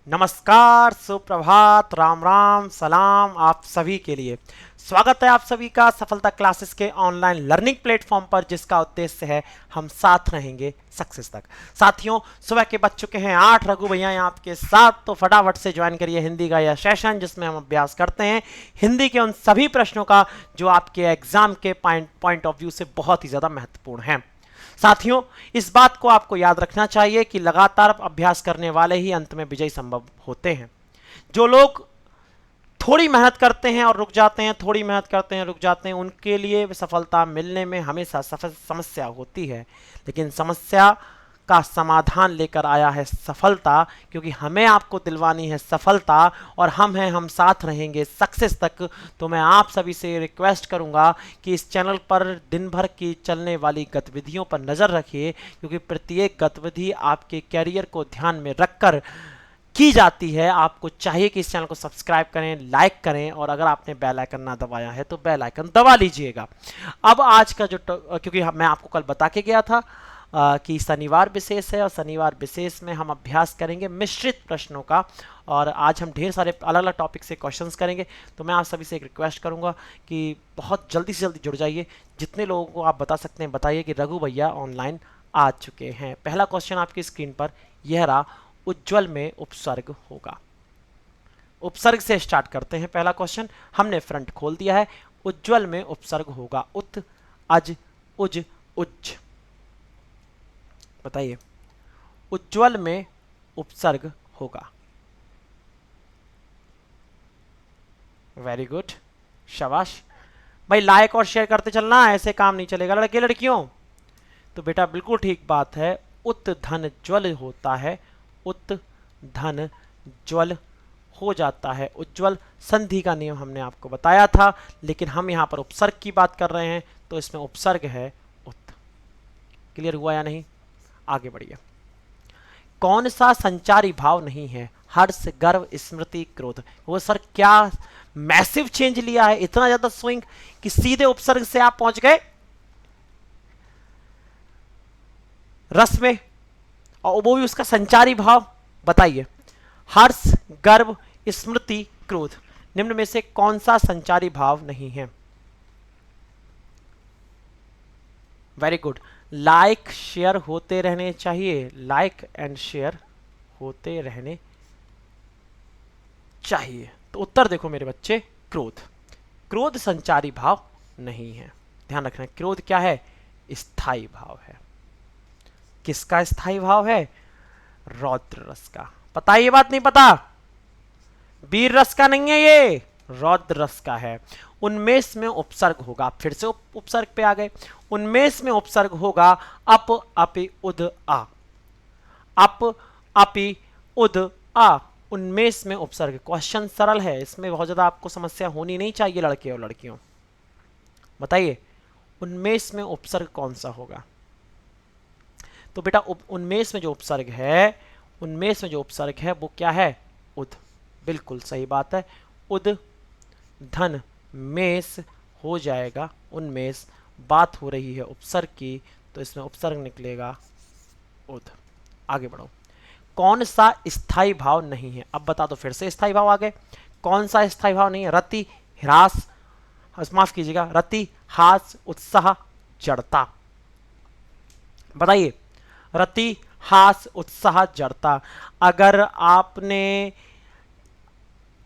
नमस्कार, सुप्रभात, राम राम, सलाम आप सभी के लिए। स्वागत है आप सभी का सफलता क्लासेस के ऑनलाइन लर्निंग प्लेटफॉर्म पर, जिसका उद्देश्य है हम साथ रहेंगे सक्सेस तक। साथियों, सुबह के बज चुके हैं 8। रघु भैया यहाँ आपके साथ, तो फटाफट से ज्वाइन करिए हिंदी का यह सेशन, जिसमें हम अभ्यास करते हैं हिंदी के उन सभी प्रश्नों का जो आपके एग्जाम के पॉइंट ऑफ व्यू से बहुत ही ज़्यादा महत्वपूर्ण हैं। साथियों, इस बात को आपको याद रखना चाहिए कि लगातार अभ्यास करने वाले ही अंत में विजयी संभव होते हैं। जो लोग थोड़ी मेहनत करते हैं और रुक जाते हैं, थोड़ी मेहनत करते हैं रुक जाते हैं, उनके लिए सफलता मिलने में हमेशा समस्या होती है। लेकिन समस्या का समाधान लेकर आया है सफलता, क्योंकि हमें आपको दिलवानी है सफलता और हम साथ रहेंगे सक्सेस तक। तो मैं आप सभी से रिक्वेस्ट करूंगा कि इस चैनल पर दिन भर की चलने वाली गतिविधियों पर नज़र रखिए, क्योंकि प्रत्येक गतिविधि आपके कैरियर को ध्यान में रखकर की जाती है। आपको चाहिए कि इस चैनल को सब्सक्राइब करें, लाइक करें, और अगर आपने बेल आइकन ना दबाया है तो बेल आइकन दबा लीजिएगा। अब आज का क्योंकि मैं आपको कल बता के गया था कि शनिवार विशेष है, और शनिवार विशेष में हम अभ्यास करेंगे मिश्रित प्रश्नों का, और आज हम ढेर सारे अलग अलग टॉपिक से क्वेश्चंस करेंगे। तो मैं आप सभी से एक रिक्वेस्ट करूंगा कि बहुत जल्दी से जल्दी जुड़ जाइए। जितने लोगों को आप बता सकते हैं बताइए कि रघु भैया ऑनलाइन आ चुके हैं। पहला क्वेश्चन आपकी स्क्रीन पर यह रहा, उज्ज्वल में उपसर्ग होगा। उपसर्ग से स्टार्ट करते हैं। पहला क्वेश्चन हमने फ्रंट खोल दिया है। उज्ज्वल में उपसर्ग होगा उत, अज, उज, उज्ज। बताइए, उज्ज्वल में उपसर्ग होगा। वेरी गुड, शाबाश भाई। लाइक और शेयर करते चलना, ऐसे काम नहीं चलेगा लड़के लड़कियों। तो बेटा बिल्कुल ठीक बात है, उत धन ज्वल होता है, उत धन ज्वल हो जाता है। उज्ज्वल संधि का नियम हमने आपको बताया था, लेकिन हम यहां पर उपसर्ग की बात कर रहे हैं, तो इसमें उपसर्ग है उत। क्लियर हुआ या नहीं? आगे बढ़िए। कौन सा संचारी भाव नहीं है? हर्ष, गर्व, स्मृति, क्रोध। वो सर क्या मैसिव चेंज लिया है, इतना ज्यादा स्विंग कि सीधे उपसर्ग से आप पहुंच गए रस में, और वो भी उसका संचारी भाव। बताइए, हर्ष, गर्व, स्मृति, क्रोध, निम्न में से कौन सा संचारी भाव नहीं है? Very good. लाइक शेयर होते रहने चाहिए, लाइक एंड शेयर होते रहने चाहिए। तो उत्तर देखो मेरे बच्चे, क्रोध। क्रोध संचारी भाव नहीं है। ध्यान रखना, क्रोध क्या है? स्थायी भाव है। किसका स्थायी भाव है? रौद्र रस का। पता है ये बात? नहीं पता? वीर रस का नहीं है ये, रौद्र रस का है। उन्मेष में उपसर्ग होगा, फिर से उपसर्ग पे आ गए। उन्मेष में उपसर्ग होगा अप, अपि, उद, आ। अप, अपि, उद, आ। उन्मेष में उपसर्ग। क्वेश्चन सरल है, इसमें बहुत ज्यादा आपको समस्या होनी नहीं चाहिए लड़के और लड़कियों। बताइए, उन्मेष में उपसर्ग कौन सा होगा? तो बेटा उन्मेष में जो उपसर्ग है, उन्मेष में जो उपसर्ग है वो क्या है? उद। बिल्कुल सही बात है, उद धन मेष हो जाएगा उन्मेष। बात हो रही है उपसर्ग की, तो इसमें उपसर्ग निकलेगा उद। आगे बढ़ो। कौन सा स्थायी भाव नहीं है? अब बता दो, फिर से स्थायी भाव आ गए। कौन सा स्थायी भाव नहीं है? रति, ह्रास, माफ कीजिएगा, रति, हास, उत्साह, जड़ता। बताइए, रति, हास, उत्साह, जड़ता। अगर आपने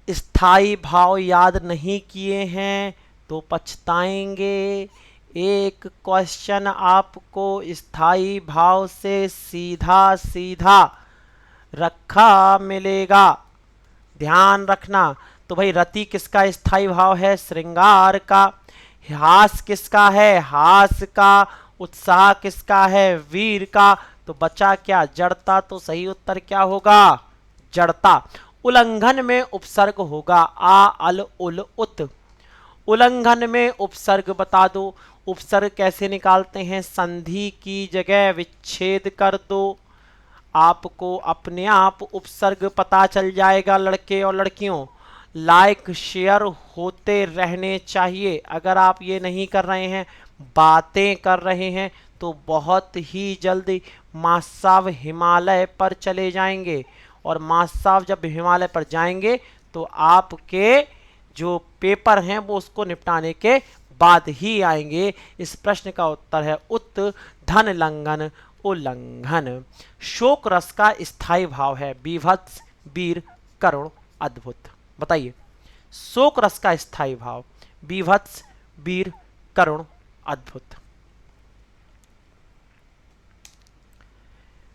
स्थायी भाव याद नहीं किए हैं तो पछताएंगे। एक क्वेश्चन आपको स्थायी भाव से सीधा सीधा रखा मिलेगा, ध्यान रखना। तो भाई, रति किसका स्थायी भाव है? श्रृंगार का। हास किसका है? हास का। उत्साह किसका है? वीर का। तो बचा क्या? जड़ता। तो सही उत्तर क्या होगा? जड़ता। उल्लंघन में उपसर्ग होगा आ, अल, उल, उत। उल्लंघन में उपसर्ग बता दो। उपसर्ग कैसे निकालते हैं? संधि की जगह विच्छेद कर दो। आपको अपने आप उपसर्ग पता चल जाएगा लड़के और लड़कियों। लाइक शेयर होते रहने चाहिए। अगर आप ये नहीं कर रहे हैं, बातें कर रहे हैं, तो बहुत ही जल्दी मासाव हिमालय पर चले जाएंगे। और मास्टर साहब जब हिमालय पर जाएंगे तो आपके जो पेपर हैं वो उसको निपटाने के बाद ही आएंगे। इस प्रश्न का उत्तर है उत धन लंघन उल्लंघन। शोक रस का स्थायी भाव है बीभत्स वीर करुण अद्भुत। बताइए शोक रस का स्थायी भाव बीभत्स वीर करुण अद्भुत।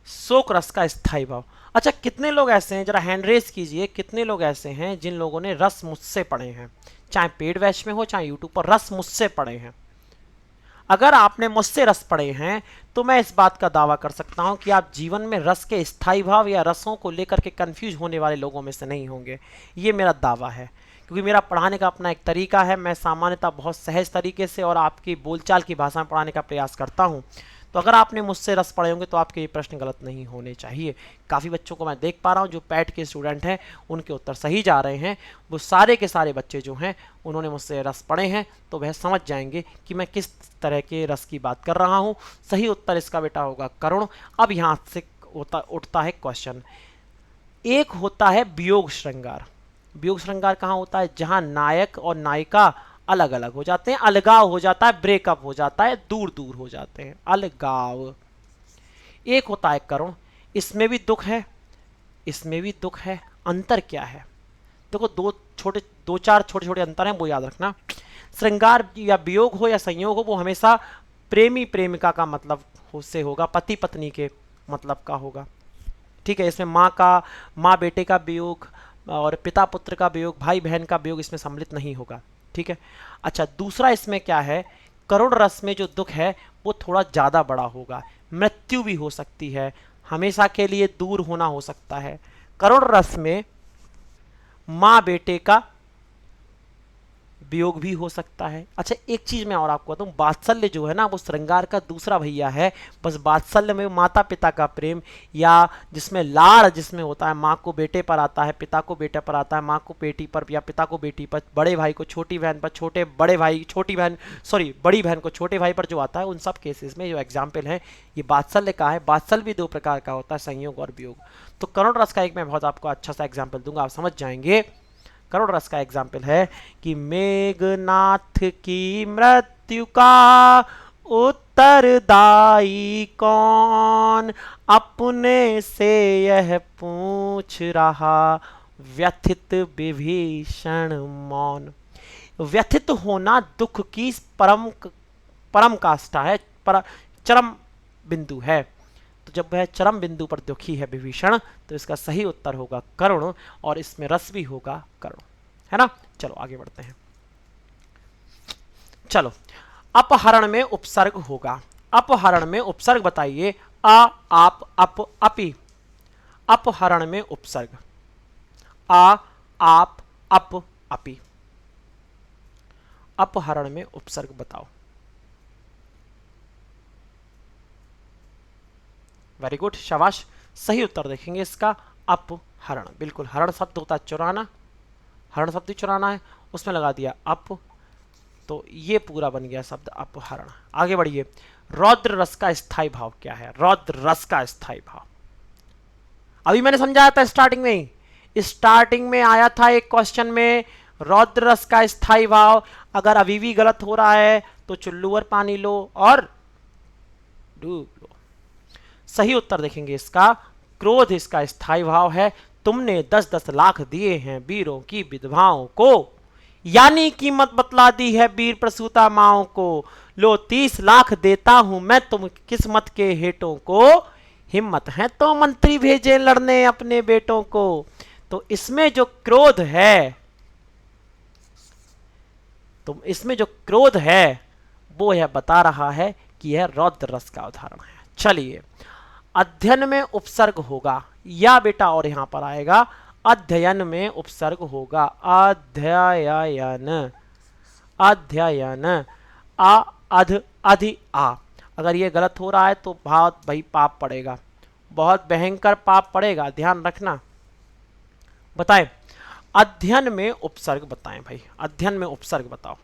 शोक रस का स्थायी भाव। अच्छा कितने लोग ऐसे हैं, जरा हैंड रेस कीजिए, कितने लोग ऐसे हैं जिन लोगों ने रस मुझसे पढ़े हैं, चाहे पेड बैच में हो चाहे यूट्यूब पर, रस मुझसे पढ़े हैं। अगर आपने मुझसे रस पढ़े हैं तो मैं इस बात का दावा कर सकता हूं कि आप जीवन में रस के स्थायी भाव या रसों को लेकर के कंफ्यूज होने वाले लोगों में से नहीं होंगे। ये मेरा दावा है, क्योंकि मेरा पढ़ाने का अपना एक तरीका है। मैं सामान्यतः बहुत सहज तरीके से और आपकी बोलचाल की भाषा में पढ़ाने का प्रयास करता हूं। तो अगर आपने मुझसे रस पढ़े होंगे तो आपके ये प्रश्न गलत नहीं होने चाहिए। काफ़ी बच्चों को मैं देख पा रहा हूँ जो पैट के स्टूडेंट हैं उनके उत्तर सही जा रहे हैं। वो सारे के सारे बच्चे जो हैं उन्होंने मुझसे रस पढ़े हैं, तो वह समझ जाएंगे कि मैं किस तरह के रस की बात कर रहा हूँ। सही उत्तर इसका बेटा होगा करुण। अब यहाँ से उठता है क्वेश्चन। एक होता है वियोग श्रृंगार। वियोग श्रृंगार कहाँ होता है? जहाँ नायक और नायिका अलग अलग हो जाते हैं, अलगाव हो जाता है, ब्रेकअप हो जाता है, दूर दूर हो जाते हैं, अलगाव। एक होता है करुण, इसमें भी दुख है, इसमें भी दुख है। अंतर क्या है? देखो दो चार छोटे छोटे अंतर हैं, वो याद रखना। श्रृंगार या वियोग हो या संयोग हो, वो हमेशा प्रेमी प्रेमिका का मतलब से होगा, पति पत्नी के मतलब का होगा। ठीक है, इसमें माँ बेटे का वियोग और पिता पुत्र का वियोग, भाई बहन का वियोग इसमें सम्मिलित नहीं होगा। ठीक है। अच्छा दूसरा इसमें क्या है, करुण रस में जो दुख है वो थोड़ा ज़्यादा बड़ा होगा, मृत्यु भी हो सकती है, हमेशा के लिए दूर होना हो सकता है। करुण रस में माँ बेटे का वियोग भी हो सकता है। अच्छा एक चीज मैं और आपको बताऊं, वात्सल्य जो है ना वो श्रृंगार का दूसरा भैया है। बस वात्सल्य में माता पिता का प्रेम या जिसमें लाड़ जिसमें होता है, माँ को बेटे पर आता है, पिता को बेटे पर आता है, माँ को बेटी पर या पिता को बेटी पर, बड़े भाई को छोटी बहन पर, बड़ी बहन को छोटे भाई पर जो आता है, उन सब केसेस में जो एग्जाम्पल है ये वात्सल्य का है। वात्सल्य भी दो प्रकार का होता है, संयोग और वियोग। तो करुण रस का एक मैं बहुत आपको अच्छा सा एग्जाम्पल दूंगा, आप समझ जाएंगे। करुण रस का एग्जाम्पल है कि मेघनाथ की मृत्यु का उत्तरदायी कौन, अपने से यह पूछ रहा व्यथित विभीषण मौन। व्यथित होना दुख की परम काष्ठा है, चरम बिंदु है। तो जब वह चरम बिंदु पर दुखी है विभीषण, तो इसका सही उत्तर होगा करुण, और इसमें रस भी होगा करुण, है ना। चलो आगे बढ़ते हैं। चलो अपहरण में उपसर्ग होगा। अपहरण में उपसर्ग बताइए। आप अप अपि। अपहरण में उपसर्ग आप अप अपि। अपहरण में उपसर्ग बताओ। वेरी गुड, शाबाश। सही उत्तर देखेंगे इसका अपहरण। बिल्कुल, हरण शब्द होता है चुराना, हरण शब्द ही चुराना है, उसमें लगा दिया अप, तो ये पूरा बन गया शब्द अपहरण। आगे बढ़िए। रौद्र रस का स्थायी भाव क्या है? रौद्र रस का स्थायी भाव अभी मैंने समझाया था स्टार्टिंग में ही, स्टार्टिंग में आया था एक क्वेश्चन में, रौद्र रस का स्थायी भाव। अगर अभी भी गलत हो रहा है तो चुल्लू और पानी लो और डूब लो। सही उत्तर देखेंगे इसका क्रोध इसका स्थायी भाव है। तुमने 10-10 लाख दिए हैं वीरों की विधवाओं को, यानी कीमत बतला दी है वीर प्रसूता माओं को। लो 30 लाख देता हूं मैं तुम किस्मत के हेटों को, हिम्मत है तो मंत्री भेजे लड़ने अपने बेटों को। तो इसमें जो क्रोध है, तो इसमें जो क्रोध है वो यह बता रहा है कि यह रौद्र रस का उदाहरण है। चलिए, अध्ययन में उपसर्ग होगा या बेटा, और यहां पर आएगा अध्ययन में उपसर्ग होगा। अध्ययन, अध्ययन, अध अधि आ। अगर ये गलत हो रहा है तो बहुत भाई पाप पड़ेगा, बहुत भयंकर पाप पड़ेगा, ध्यान रखना। बताएं अध्ययन में उपसर्ग बताएं भाई, अध्ययन में उपसर्ग बताओ।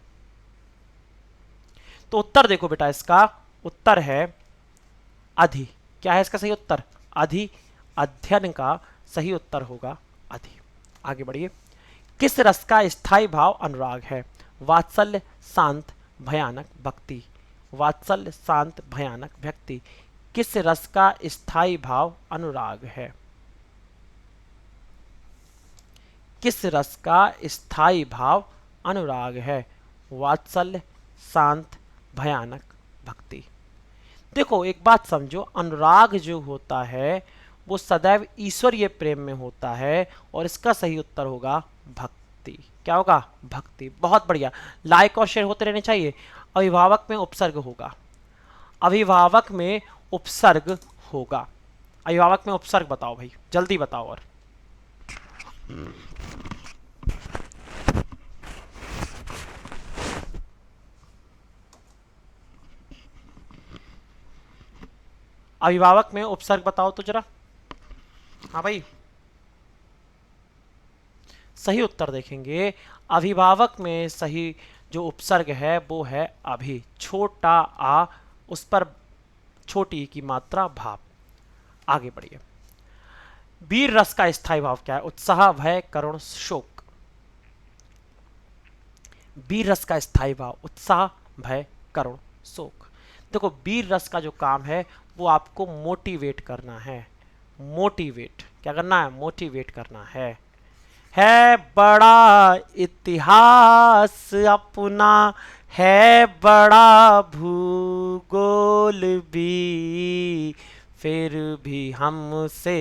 तो उत्तर देखो बेटा, इसका उत्तर है अधि। क्या है इसका सही उत्तर? अधि। अध्ययन का सही उत्तर होगा अधि। आगे बढ़िए। किस रस का स्थायी भाव अनुराग है? वात्सल्य, शांत, भयानक, भक्ति। वात्सल्य, शांत, भयानक, भक्ति। किस रस का स्थायी भाव अनुराग है? किस रस का स्थायी भाव अनुराग है? वात्सल्य, शांत, भयानक, भक्ति। देखो एक बात समझो, अनुराग जो होता है वो सदैव ईश्वरीय प्रेम में होता है और इसका सही उत्तर होगा भक्ति। क्या होगा? भक्ति। बहुत बढ़िया, लाइक और शेयर होते रहने चाहिए। अभिभावक में उपसर्ग होगा, अभिभावक में उपसर्ग होगा। अभिभावक में उपसर्ग बताओ भाई, जल्दी बताओ। और अभिभावक में उपसर्ग बताओ तो जरा। हाँ भाई, सही उत्तर देखेंगे। अभिभावक में सही जो उपसर्ग है वो है अभि। छोटा आ, उस पर छोटी की मात्रा भाव। आगे बढ़िए। वीर रस का स्थायी भाव क्या है? उत्साह, भय, करुण, शोक। वीर रस का स्थायी भाव उत्साह, भय, करुण, शोक। देखो वीर रस का जो काम है वो आपको मोटिवेट करना है। मोटिवेट क्या करना है? मोटिवेट करना है बड़ा इतिहास अपना, है बड़ा भूगोल भी, फिर भी हमसे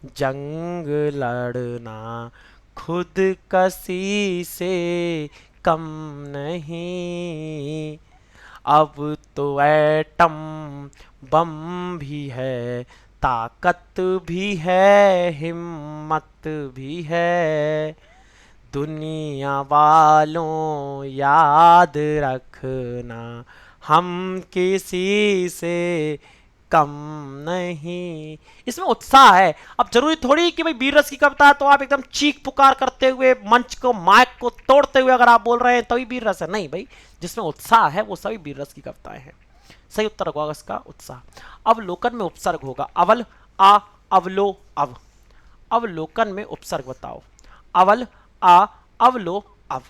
जंग लड़ना खुद कसी से कम नहीं। अब तो एटम बम भी है, ताकत भी है, हिम्मत भी है। दुनिया वालों याद रखना, हम किसी से कम नहीं। इसमें उत्साह है। अब जरूरी थोड़ी कि भाई वीर रस की कविता है तो आप एकदम चीख पुकार करते हुए मंच को, माइक को तोड़ते हुए अगर आप बोल रहे हैं तभी वीर रस है। नहीं भाई, जिसमें उत्साह है वो सभी वीर रस की कविताएं हैं। सही उत्तर होगा इसका उत्साह। अवलोकन में उपसर्ग होगा अवल, आ, अवलो, अव। अवलोकन में उपसर्ग बताओ। अवल, आ, अवलो, अव।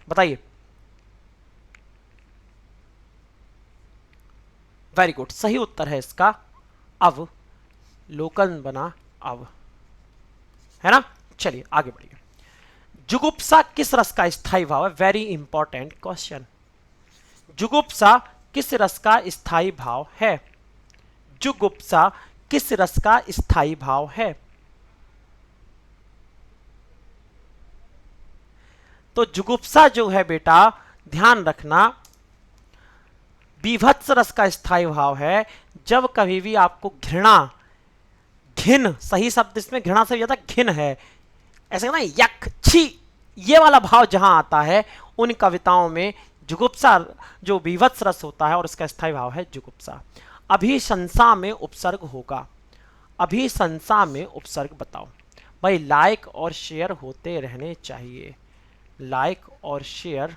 बताइए। वेरी गुड, सही उत्तर है इसका अव। लोकन बना अव, है ना। चलिए आगे बढ़िए। जुगुप्सा किस रस का स्थायी भाव है? Very important question. जुगुप्सा किस रस का स्थायी भाव है? जुगुप्सा किस रस का स्थायी भाव है? तो जुगुप्सा जो है बेटा, ध्यान रखना, बीभत्स रस का स्थायी भाव है। जब कभी भी आपको घृणा, घिन, सही शब्द इसमें घृणा से ज्यादा घिन है, ऐसे ना यक, छी, ये वाला भाव जहां आता है उन कविताओं में जुगुप्सा जो बीभत्स रस होता है और उसका स्थायी भाव है जुगुप्सा। अभिशंसा में उपसर्ग होगा। अभिशंसा में उपसर्ग बताओ भाई। लाइक और शेयर होते रहने चाहिए, लाइक और शेयर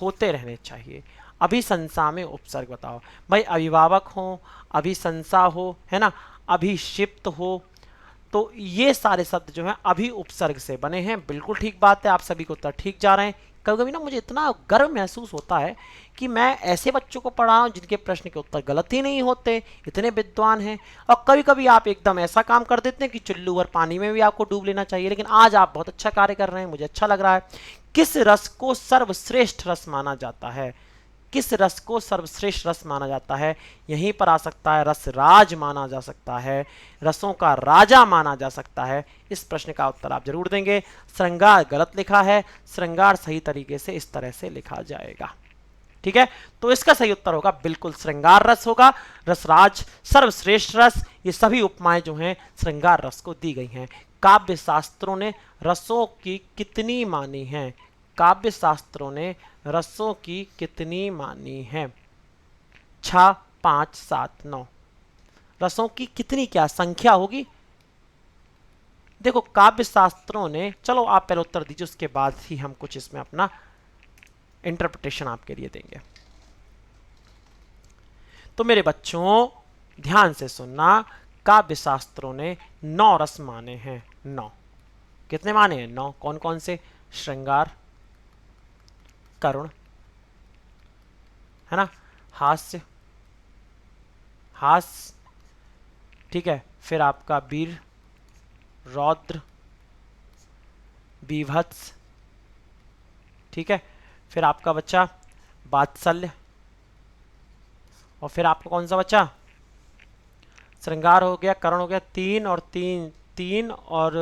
होते रहने चाहिए। अभिशंसा में उपसर्ग बताओ भाई। अभिभावक हो, अभिशंसा हो, है ना, अभिषिप्त हो, तो ये सारे शब्द जो हैं अभी उपसर्ग से बने हैं। बिल्कुल ठीक बात है, आप सभी को उत्तर ठीक जा रहे हैं। कभी कभी ना मुझे इतना गर्व महसूस होता है कि मैं ऐसे बच्चों को पढ़ा रहा हूं जिनके प्रश्न के उत्तर गलत ही नहीं होते, इतने विद्वान हैं। और कभी कभी आप एकदम ऐसा काम कर देते हैं कि चुल्लू भर पानी में भी आपको डूब लेना चाहिए। लेकिन आज आप बहुत अच्छा कार्य कर रहे हैं, मुझे अच्छा लग रहा है। किस रस को सर्वश्रेष्ठ रस माना जाता है? किस रस को सर्वश्रेष्ठ रस माना जाता है? यहीं पर आ सकता है रस राज माना जा सकता है, रसों का राजा माना जा सकता है। इस प्रश्न का उत्तर आप जरूर देंगे। श्रृंगार गलत लिखा है, श्रृंगार सही तरीके से इस तरह से लिखा जाएगा। ठीक है, तो इसका सही उत्तर होगा बिल्कुल श्रृंगार रस होगा। रसराज, सर्वश्रेष्ठ रस, ये सभी उपमाएं जो हैं श्रृंगार रस को दी गई हैं। काव्य शास्त्रों ने रसों की कितनी मानी है? काव्य शास्त्रों ने रसों की कितनी मानी है? 6, 5, 7, 9। रसों की कितनी क्या संख्या होगी? देखो काव्य शास्त्रों ने, चलो आप पहले उत्तर दीजिए, उसके बाद ही हम कुछ इसमें अपना इंटरप्रिटेशन आपके लिए देंगे। तो मेरे बच्चों ध्यान से सुनना, काव्य शास्त्रों ने 9 रस माने हैं। 9 कितने माने हैं? 9। कौन कौन से? श्रृंगार, करुण, है ना, हास्य, हास्य, ठीक है, फिर आपका वीर, रौद्र, बीभत्स, ठीक है, फिर आपका बच्चा वात्सल्य, और फिर आपका कौन सा बच्चा? श्रृंगार हो गया, करण हो गया, 3 और 3, 3 और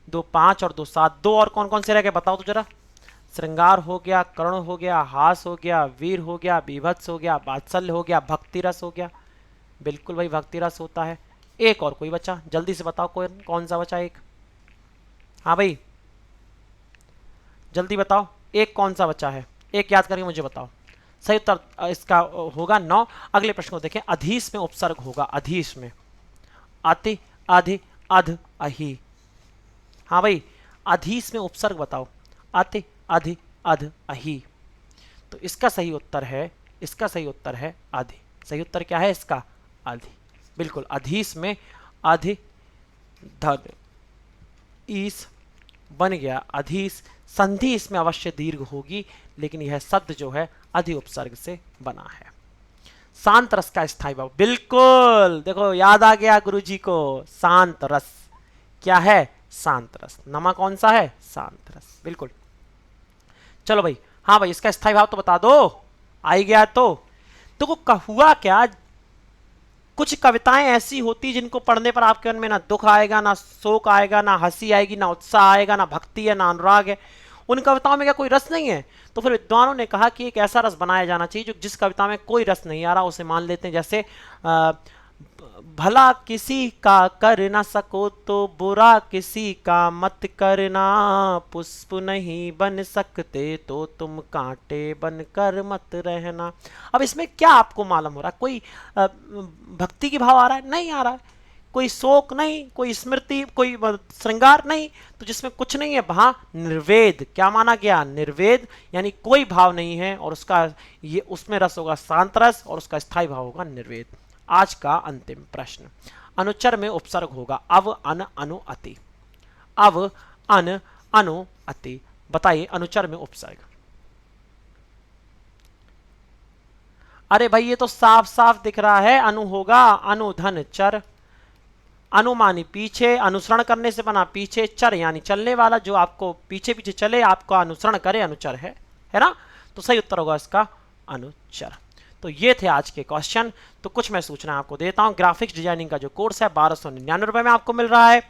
2 5 और 2 7, 2 और कौन कौन से रह गए बताओ तो जरा। श्रृंगार हो गया, कर्ण हो गया, हास हो गया, वीर हो गया, बीभत्स हो गया, वात्सल्य हो गया, भक्ति रस हो गया। बिल्कुल भाई भक्ति रस होता है। एक और कोई बचा? जल्दी से बताओ कोई कौन सा बचा एक? हाँ भाई जल्दी बताओ, एक कौन सा बचा है? एक याद करके मुझे बताओ। सही उत्तर इसका होगा 9। अगले प्रश्न को देखें। अधीश में उपसर्ग होगा, अधीश में अति, अधि, अध, अहि। हाँ भाई अधीश में उपसर्ग बताओ। अति, अधि, अध, अहि। तो इसका सही उत्तर है, इसका सही उत्तर है अधि। सही उत्तर क्या है इसका? अधि। बिल्कुल अधीश में अधि, धन, ईस बन गया अधीश। संधि इसमें अवश्य दीर्घ होगी, लेकिन यह शब्द जो है अधि उपसर्ग से बना है। शांत रस का स्थायी भाव, बिल्कुल देखो याद आ गया गुरुजी को। शांत रस क्या है? शांत रस। नमा कौन सा है? शांत रस। बिल्कुल। चलो भाई, हाँ भाई इसका स्थायी भाव तो बता दो। आ ही गया तो हुआ क्या, कुछ कविताएं ऐसी होती जिनको पढ़ने पर आपके मन में ना दुख आएगा, ना शोक आएगा, ना हंसी आएगी, ना उत्साह आएगा, ना भक्ति है, ना अनुराग है। उन कविताओं में क्या कोई रस नहीं है? तो फिर विद्वानों ने कहा कि एक ऐसा रस बनाया जाना चाहिए जो जिस कविता में कोई रस नहीं आ रहा उसे मान लेते हैं। जैसे भला किसी का कर ना सको तो बुरा किसी का मत करना, पुष्प नहीं बन सकते तो तुम कांटे बनकर मत रहना। अब इसमें क्या आपको मालूम हो रहा है? कोई भक्ति की भाव आ रहा है? नहीं आ रहा है। कोई शोक नहीं, कोई स्मृति, कोई श्रृंगार नहीं। तो जिसमें कुछ नहीं है वहां निर्वेद। क्या माना गया? निर्वेद, यानी कोई भाव नहीं है, और उसका ये उसमें रस होगा शांत रस, और उसका स्थायी भाव होगा निर्वेद। आज का अंतिम प्रश्न। अनुच्चर में उपसर्ग होगा अव, अन, अनु, अति। अव, अन, अनु, अति। बताइए अनुच्चर में उपसर्ग। अरे भाई ये तो साफ साफ दिख रहा है, अनु होगा, अनुधन चर। अनुमानी पीछे, अनुसरण करने से बना पीछे, चर यानी चलने वाला, जो आपको पीछे पीछे चले, आपका अनुसरण करे, अनुचर है ना? तो सही उत्तर होगा इसका अनुचर। तो ये थे आज के क्वेश्चन। तो कुछ मैं सूचना आपको देता हूं। ग्राफिक्स डिजाइनिंग का जो कोर्स है 1299 रुपए में आपको मिल रहा है।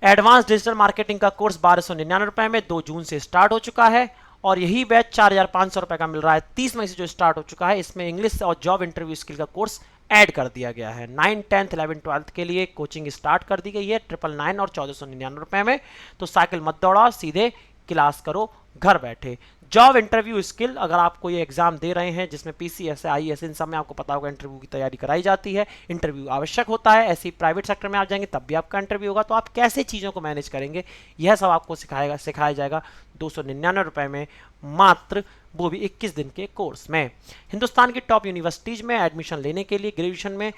एडवांस डिजिटल मार्केटिंग का कोर्स 1299 रुपए में 2 जून से स्टार्ट हो चुका है, और यही बैच 4500 रुपए का मिल रहा है 30 मई से जो स्टार्ट हो चुका है। इसमें इंग्लिश और जॉब इंटरव्यू स्किल का कोर्स ऐड कर दिया गया है। 9, 10, 11, 12 के लिए कोचिंग स्टार्ट कर दी गई है 999 और 1499 रुपए में। तो साइकिल मत दौड़ाओ, सीधे क्लास करो घर बैठे। जॉब इंटरव्यू स्किल, अगर आप कोई एग्जाम दे रहे हैं जिसमें पीसीएस है, आईएएस, इन सब में आपको पता होगा इंटरव्यू की तैयारी कराई जाती है, इंटरव्यू आवश्यक होता है। ऐसे ही प्राइवेट सेक्टर में आप जाएंगे तब भी आपका इंटरव्यू होगा। तो आप कैसे चीज़ों को मैनेज करेंगे, यह सब आपको सिखाया जाएगा 299 रुपए में, मात्र वो भी 21 दिन के कोर्स में। हिंदुस्तान की टॉप यूनिवर्सिटीज में एडमिशन लेने के लिए ग्रेजुएशन में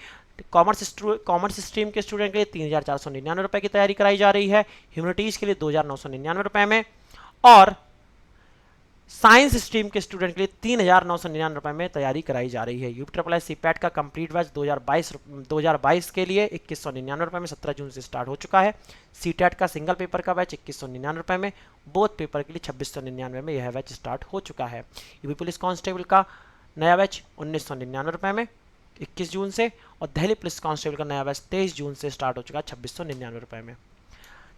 कॉमर्स स्ट्रीम के स्टूडेंट के लिए 3499 रुपए की तैयारी कराई जा रही है। ह्यूमैनिटीज के लिए 2999 रुपए में, और साइंस स्ट्रीम के स्टूडेंट के लिए 3999 रुपए में तैयारी कराई जा रही है। यूपीएससी सीपैट का कंप्लीट बैच 2022 के लिए 2199 रुपए में 17 जून से स्टार्ट हो चुका है। सीटेट का सिंगल पेपर का बैच 2199 रुपए में, बोथ पेपर के लिए 2699 में यह बैच स्टार्ट हो चुका है। यूपी पुलिस कांस्टेबल का नया बैच 1999 रुपए में 21 जून से, और दिल्ली पुलिस कांस्टेबल का नया बैच 23 जून से स्टार्ट हो चुका है 2699 रुपए में।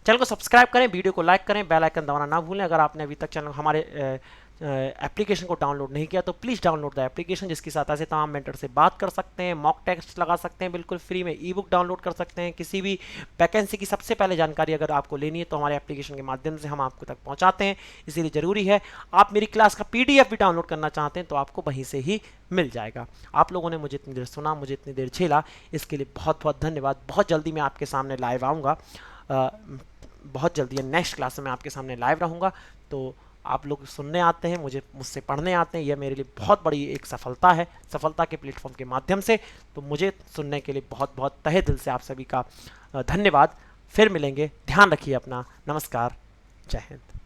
चैनल को सब्सक्राइब करें, वीडियो को लाइक करें, बेल आइकन दबाना ना भूलें। अगर आपने अभी तक चैनल हमारे एप्लीकेशन को डाउनलोड नहीं किया तो प्लीज़ डाउनलोड द एप्लीकेशन, जिसकी सहायता से तमाम मेंटर से बात कर सकते हैं, मॉक टेस्ट लगा सकते हैं बिल्कुल फ्री में, ई बुक डाउनलोड कर सकते हैं। किसी भी वैकेंसी की सबसे पहले जानकारी अगर आपको लेनी है तो हमारे एप्लीकेशन के माध्यम से हम आपको तक पहुँचाते हैं। इसीलिए ज़रूरी है, आप मेरी क्लास का PDF भी डाउनलोड करना चाहते हैं तो आपको वहीं से ही मिल जाएगा। आप लोगों ने मुझे इतनी देर सुना, मुझे इतनी देर झेला, इसके लिए बहुत बहुत धन्यवाद। बहुत जल्दी मैं आपके सामने लाइव आऊँगा, बहुत जल्दी नेक्स्ट क्लास में मैं आपके सामने लाइव रहूँगा। तो आप लोग सुनने आते हैं, मुझसे पढ़ने आते हैं, यह मेरे लिए बहुत बड़ी एक सफलता है, सफलता के प्लेटफॉर्म के माध्यम से। तो मुझे सुनने के लिए बहुत बहुत तहे दिल से आप सभी का धन्यवाद। फिर मिलेंगे, ध्यान रखिए अपना। नमस्कार, जय हिंद।